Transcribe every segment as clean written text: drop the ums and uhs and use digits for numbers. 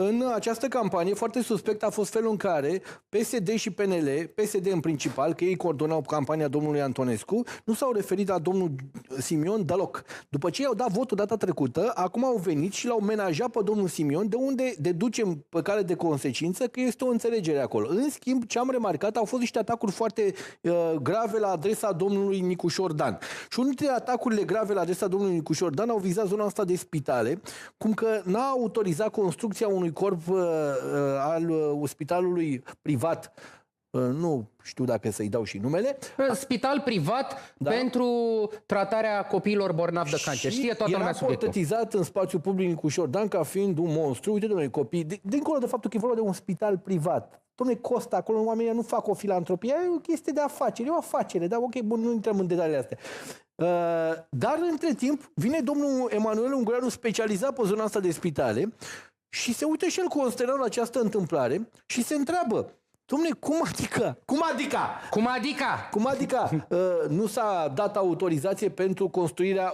în această campanie foarte suspect a fost felul în care PSD și PNL, PSD în principal, că ei coordonau campania domnului Antonescu, nu s-au referit la domnul Simion deloc. După ce i-au dat votul data trecută, acum au venit și l-au menajat pe domnul Simion, de unde deducem pe care de consecință că este o înțelegere acolo. În schimb, ce am remarcat au fost niște atacuri foarte grave la adresa domnului Nicușor Dan. Și unul dintre atacurile grave la adresa domnului Nicușor Dan au vizat zona asta de spitale, cum că n-a autorizat construcția unui corp al spitalului privat. Nu știu dacă să-i dau și numele. Spital privat pentru tratarea copiilor bolnavi de cancer. Știe toată lumea subiectul. Era portretizat în spațiul public Nicușor Dan ca fiind un monstru. Uite, domnule, copii, dincolo de faptul că e vorba de un spital privat. Dom'le, costă acolo, oamenii nu fac o filantropie, e o chestie de afacere, e o afacere, dar ok, bun, nu intrăm în detaliile astea. Dar, între timp, vine domnul Emanuel Ungureanu, specializat pe zona asta de spitale, și se uită și el consternat la această întâmplare și se întreabă, dom'le, cum adică? Cum adică? Cum adică? Cum adică nu s-a dat autorizație pentru construirea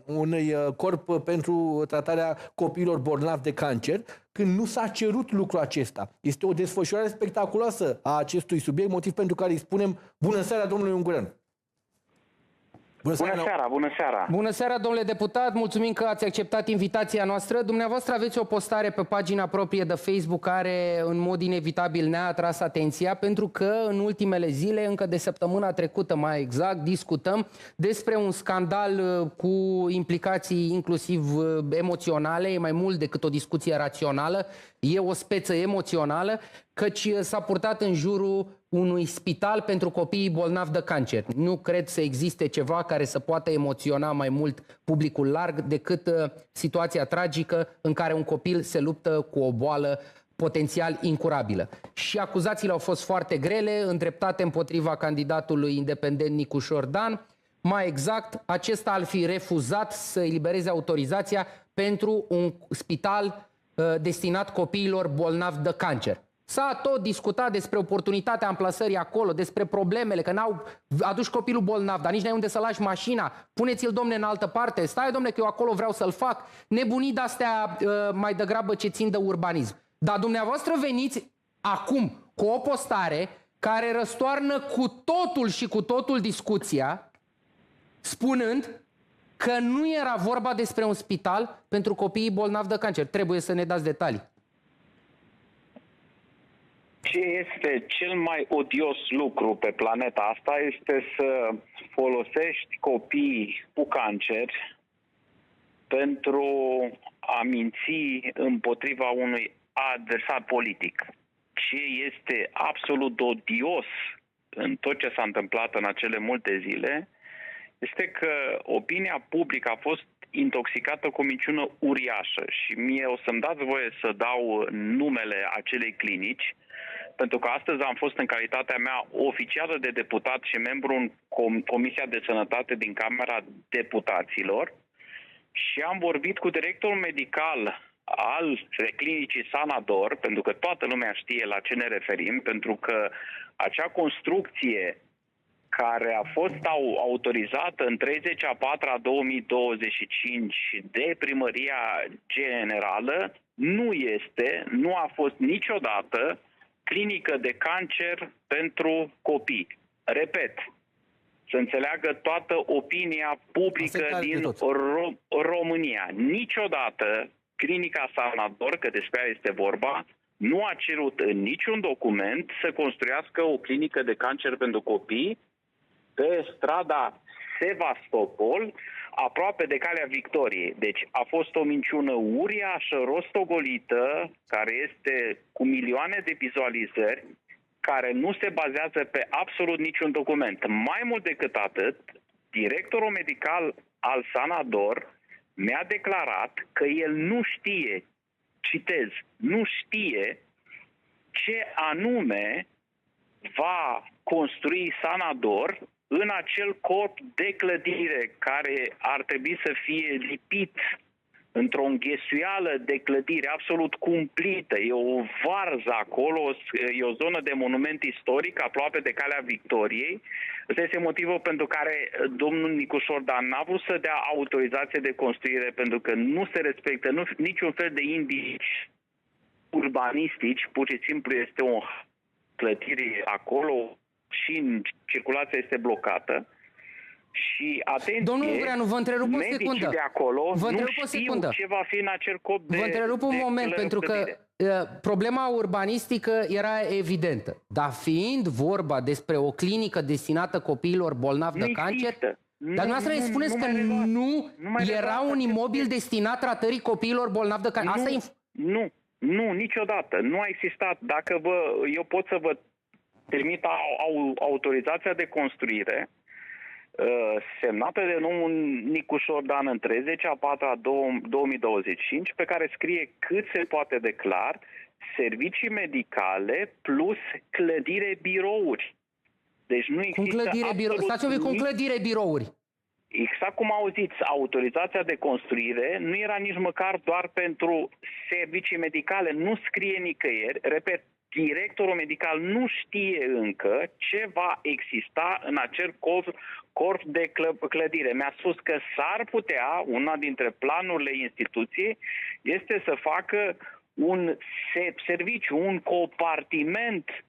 unui corp pentru tratarea copiilor bolnavi de cancer, când nu s-a cerut lucrul acesta? Este o desfășurare spectaculoasă a acestui subiect, motiv pentru care îi spunem bună seara, domnule Ungureanu. Bună seara, bună seara! Bună seara, domnule deputat, mulțumim că ați acceptat invitația noastră. Dumneavoastră aveți o postare pe pagina proprie de Facebook care în mod inevitabil ne-a atras atenția, pentru că în ultimele zile, încă de săptămâna trecută mai exact, discutăm despre un scandal cu implicații inclusiv emoționale, e mai mult decât o discuție rațională, e o speță emoțională, căci s-a purtat în jurul unui spital pentru copiii bolnavi de cancer. Nu cred să existe ceva care să poată emoționa mai mult publicul larg decât situația tragică în care un copil se luptă cu o boală potențial incurabilă. Și acuzațiile au fost foarte grele, îndreptate împotriva candidatului independent Nicușor Dan. Mai exact, acesta ar fi refuzat să elibereze autorizația pentru un spital destinat copiilor bolnavi de cancer. S-a tot discutat despre oportunitatea amplasării acolo, despre problemele, că n-au aduci copilul bolnav, dar nici n-ai unde să lași mașina, puneți-l, domne, în altă parte, stai, domne, că eu acolo vreau să-l fac. Nebunii de-astea mai degrabă ce țin de urbanism. Dar dumneavoastră veniți acum cu o postare care răstoarnă cu totul și cu totul discuția, spunând că nu era vorba despre un spital pentru copiii bolnavi de cancer. Trebuie să ne dați detalii. Ce este cel mai odios lucru pe planeta asta este să folosești copii cu cancer pentru a minți împotriva unui adversar politic. Ce este absolut odios în tot ce s-a întâmplat în acele multe zile este că opinia publică a fost intoxicată cu o minciună uriașă și mie o să-mi dați voie să dau numele acelei clinici, pentru că astăzi am fost în calitatea mea oficială de deputat și membru în Comisia de Sănătate din Camera Deputaților și am vorbit cu directorul medical al clinicii Sanador, pentru că toată lumea știe la ce ne referim, pentru că acea construcție care a fost autorizată în 30/4/2025 de Primăria Generală, nu a fost niciodată clinică de cancer pentru copii. Repet, să înțeleagă toată opinia publică din România. Niciodată clinica Sanador, că despre ea este vorba, nu a cerut în niciun document să construiască o clinică de cancer pentru copii pe strada Sevastopol, aproape de Calea Victoriei. Deci a fost o minciună uriașă, rostogolită, care este cu milioane de vizualizări, care nu se bazează pe absolut niciun document. Mai mult decât atât, directorul medical al Sanador mi-a declarat că el nu știe, citez, nu știe ce anume va construi Sanador în acel corp de clădire care ar trebui să fie lipit într-o înghesuială de clădire absolut cumplită. E o varză acolo, e o zonă de monument istoric aproape de Calea Victoriei. Ăsta este motivul pentru care domnul Nicușor Dan n-a vrut să dea autorizație de construire, pentru că nu se respectă niciun fel de indici urbanistici, pur și simplu este o clădire acolo și circulația este blocată. Și atenție, domnul Ungureanu, vă întrerup o secundă. de acolo vă nu știu ce va fi în acel cod de... Vă întrerup un moment, pentru că problema urbanistică era evidentă. Dar fiind vorba despre o clinică destinată copiilor bolnavi de cancer, dar dumneavoastră îmi spuneți că nu era un imobil destinat tratării copiilor bolnavi de cancer. Nu, niciodată. Nu a existat. Dacă eu pot să vă trimit autorizația de construire semnată de domnul Nicușor Dan în 30/4/2025, pe care scrie cât se poate de clar servicii medicale plus clădire birouri. Deci nu există Stați un pic, cu clădire birouri. Exact cum auziți, autorizația de construire nu era nici măcar doar pentru servicii medicale, nu scrie nicăieri, repet, directorul medical nu știe încă ce va exista în acel corp de clădire. Mi-a spus că s-ar putea, una dintre planurile instituției, este să facă un serviciu, un compartiment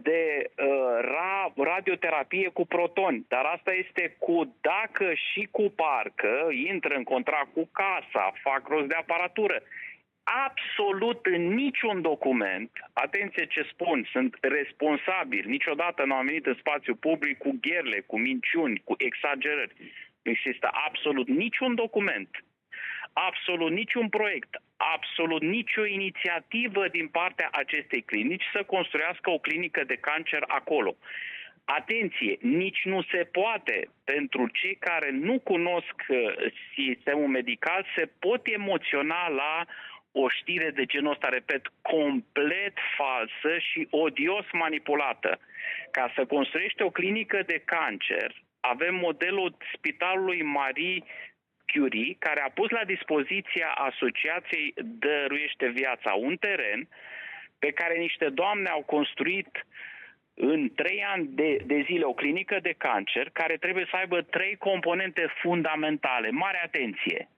de radioterapie cu protoni. Dar asta este dacă și cu parcă, intră în contract cu casa, fac rost de aparatură. Absolut în niciun document, atenție ce spun, sunt responsabil, niciodată nu am venit în spațiu public cu gherle, cu minciuni, cu exagerări. Nu există absolut niciun document, absolut niciun proiect, absolut nicio inițiativă din partea acestei clinici să construiască o clinică de cancer acolo. Atenție, nici nu se poate, pentru cei care nu cunosc sistemul medical, se pot emoționa la o știre de genul ăsta, repet, complet falsă și odios manipulată. Ca să construiești o clinică de cancer, avem modelul Spitalului Marie Curie, care a pus la dispoziția Asociației Dăruiește Viața un teren pe care niște doamne au construit în 3 ani de zile o clinică de cancer care trebuie să aibă 3 componente fundamentale. Mare atenție!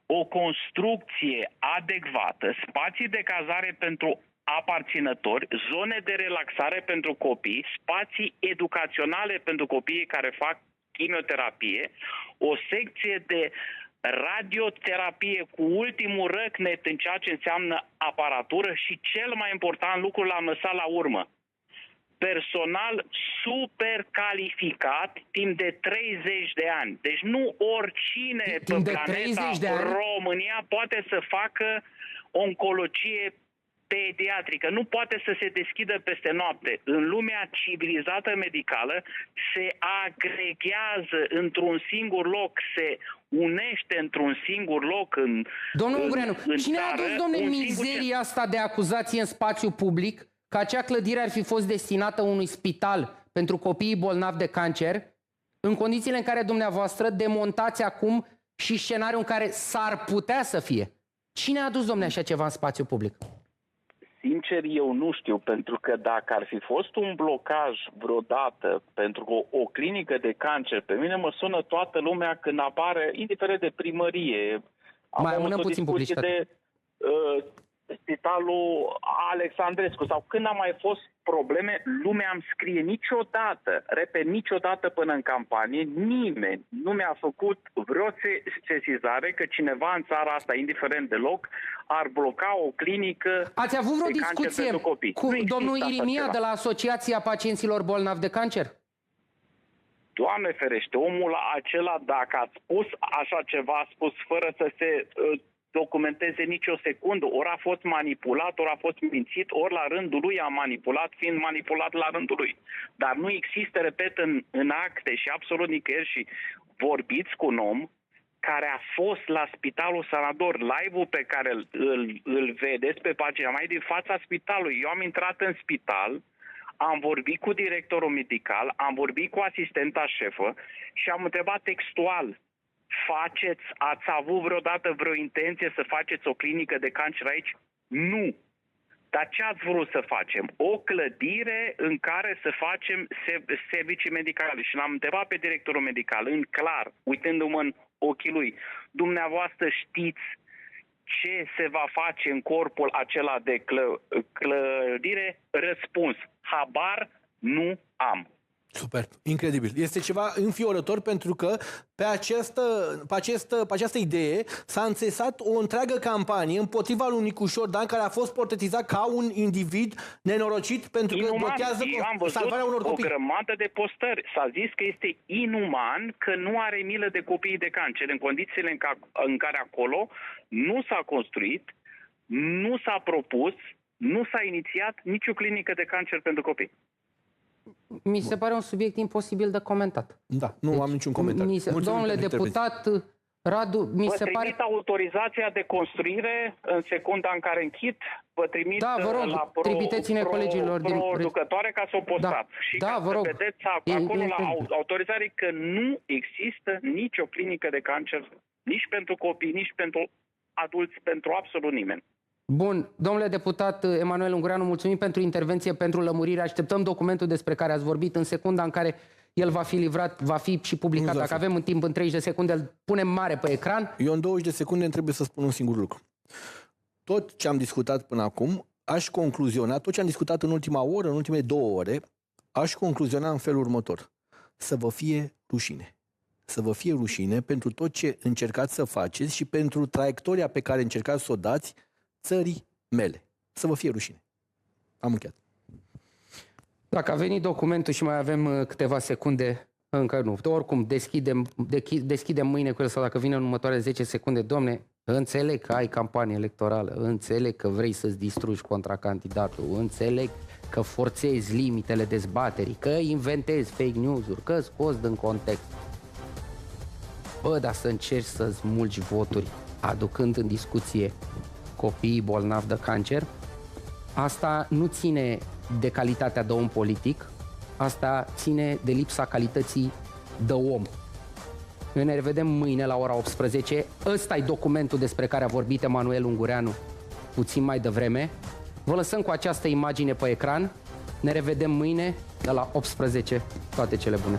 O construcție adecvată, spații de cazare pentru aparținători, zone de relaxare pentru copii, spații educaționale pentru copiii care fac chimioterapie, o secție de radioterapie cu ultimul răcnet în ceea ce înseamnă aparatură și cel mai important lucru l-am lăsat la urmă. Personal super calificat timp de 30 de ani. Deci nu oricine pe planeta România poate să facă oncologie pediatrică. Nu poate să se deschidă peste noapte. În lumea civilizată medicală se agregează într-un singur loc, se unește într-un singur loc Domnul Ungureanu, cine a adus, domnule, mizeria asta de acuzație în spațiu public că acea clădire ar fi fost destinată unui spital pentru copiii bolnavi de cancer, în condițiile în care dumneavoastră demontați acum și scenariul în care s-ar putea să fie? Cine a adus, domnule, așa ceva în spațiu public? Sincer, eu nu știu, pentru că dacă ar fi fost un blocaj vreodată pentru o clinică de cancer, pe mine mă sună toată lumea când apare, indiferent de primărie. Mai amână puțin publicitate. Spitalul Alexandrescu sau când a mai fost probleme, lumea îmi scrie niciodată, repet, niciodată până în campanie, nimeni nu mi-a făcut vreo sesizare că cineva în țara asta, indiferent de loc, ar bloca o clinică. Ați avut vreo discuție cu domnul Irimia de la Asociația Pacienților Bolnavi de Cancer? Doamne ferește, omul acela, dacă a spus așa ceva, a spus fără să se documenteze nicio secundă, ori a fost manipulat, ori a fost mințit, ori la rândul lui a manipulat, fiind manipulat la rândul lui. Dar nu există, repet, în acte și absolut nicăieri și vorbiți cu un om care a fost la Spitalul Sanador, live-ul pe care îl vedeți pe pagina mai din fața spitalului. Eu am intrat în spital, am vorbit cu directorul medical, am vorbit cu asistenta șefă și am întrebat textual: ați avut vreodată vreo intenție să faceți o clinică de cancer aici? Nu. Dar ce ați vrut să facem? O clădire în care să facem servicii medicale. Și l-am întrebat pe directorul medical, în clar, uitându-mă în ochii lui: dumneavoastră știți ce se va face în corpul acela de clădire? Răspuns: habar nu am. Super, incredibil. Este ceva înfiorător pentru că pe această idee s-a înțesat o întreagă campanie împotriva lui Nicușor Dan, care a fost portretizat ca un individ nenorocit pentru că blochează salvarea unor copii. O grămadă de postări. S-a zis că este inuman, că nu are milă de copiii de cancer, în condițiile în care acolo nu s-a construit, nu s-a propus, nu s-a inițiat nicio clinică de cancer pentru copii. Mi se pare un subiect imposibil de comentat. Da, nu am niciun comentariu. Domnule deputat Radu, mi se pare... Vă trimit autorizația de construire în secunda în care închid. Vă trimit la producătoare ca să o postați. Și ca să vedeți acolo la autorizare că nu există nicio clinică de cancer, nici pentru copii, nici pentru adulți, pentru absolut nimeni. Bun, domnule deputat Emanuel Ungureanu, mulțumim pentru intervenție, pentru lămurire. Așteptăm documentul despre care ați vorbit. În secunda în care el va fi livrat, va fi și publicat. Dacă avem un timp în 30 de secunde, îl punem mare pe ecran. Eu în 20 de secunde îmi trebuie să spun un singur lucru. Tot ce am discutat până acum, aș concluziona, tot ce am discutat în ultima oră, în ultimele 2 ore, aș concluziona în felul următor. Să vă fie rușine. Să vă fie rușine pentru tot ce încercați să faceți și pentru traiectoria pe care încercați să o dați țării mele. Să vă fie rușine. Am încheiat. Dacă a venit documentul și mai avem câteva secunde, încă nu. Oricum, deschidem mâine cu el sau dacă vine în următoarele 10 secunde, domne, înțeleg că ai campanie electorală, înțeleg că vrei să-ți distrugi contracandidatul, înțeleg că forțezi limitele dezbaterii, că inventezi fake news-uri, că scoți din context. Bă, dar să încerci să smulgi voturi aducând în discuție copiii bolnavi de cancer, asta nu ține de calitatea de om politic, asta ține de lipsa calității de om. Noi ne revedem mâine la ora 18. Ăsta e documentul despre care a vorbit Emanuel Ungureanu puțin mai devreme. Vă lăsăm cu această imagine pe ecran. Ne revedem mâine de la 18. Toate cele bune!